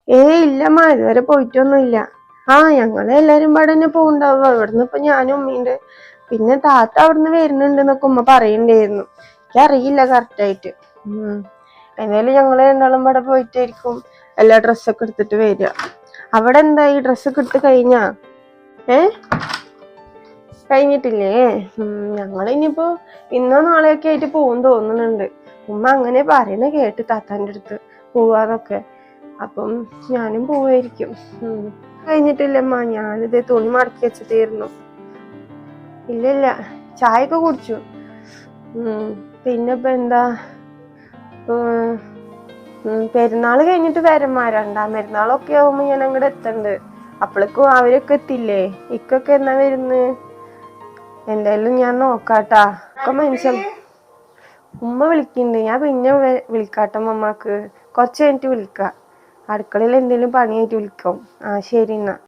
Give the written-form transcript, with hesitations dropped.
ഇല്ലമ്മ, ഇതുവരെ പോയിട്ടൊന്നുമില്ല. ഞങ്ങളെല്ലാരും പാടെ തന്നെ പോണ്ടാവുക. ഇവിടുന്ന് ഇപ്പൊ ഞാനും ഉമ്മയുണ്ട്, പിന്നെ താത്ത അവിടുന്ന് വരുന്നുണ്ടെന്നൊക്കെ ഉമ്മ പറയണ്ടായിരുന്നു. എനിക്കറിയില്ല കറക്റ്റായിട്ട്. എന്തായാലും ഞങ്ങള് രണ്ടാളും പാടെ പോയിട്ടായിരിക്കും എല്ലാ ഡ്രസ്സൊക്കെ എടുത്തിട്ട് വരിക. അവിടെ എന്താ, ഈ ഡ്രസ്സൊക്കെ എടുത്ത് കഴിഞ്ഞാ? കഴിഞ്ഞിട്ടില്ലേ? ഞങ്ങളിനിയിപ്പോ ഇന്നോ നാളെയൊക്കെ ആയിട്ട് പോകും തോന്നുന്നുണ്ട്. ഉമ്മ അങ്ങനെ പറയുന്ന കേട്ട് താത്താന്റെ അടുത്ത് പോവാന്നൊക്കെ. അപ്പം ഞാനും പോവായിരിക്കും. കഴിഞ്ഞിട്ടില്ലമ്മ, ഞാനിത് തുണി മടക്കി വെച്ചിട്ടായിരുന്നു. ഇല്ല, ചായയൊക്കെ കുടിച്ചു. പിന്നെ ഇപ്പൊ എന്താ, പെരുന്നാള് കഴിഞ്ഞിട്ട് വരമ്മ. രണ്ടാം പെരുന്നാളൊക്കെ ആവുമ്പോ ഞാൻ അങ്ങോട്ട് എത്തണ്ട്. അപ്പോഴേക്കും അവരൊക്കെ എത്തില്ലേ? ഇക്കൊക്കെ എന്നാ വരുന്ന്? എന്തായാലും ഞാൻ നോക്കാട്ടാ. ഒക്കെ മനുഷ്യൻ ഉമ്മ വിളിക്കണ്ട്. ഞാൻ പിന്നെ വിളിക്കാട്ടമ്മ. ഉമ്മക്ക് കുറച്ച് കഴിഞ്ഞിട്ട് വിളിക്കാം. അടുക്കളയിൽ എന്തെങ്കിലും പണിയായിട്ട് വിളിക്കും. ശരി എന്നാ.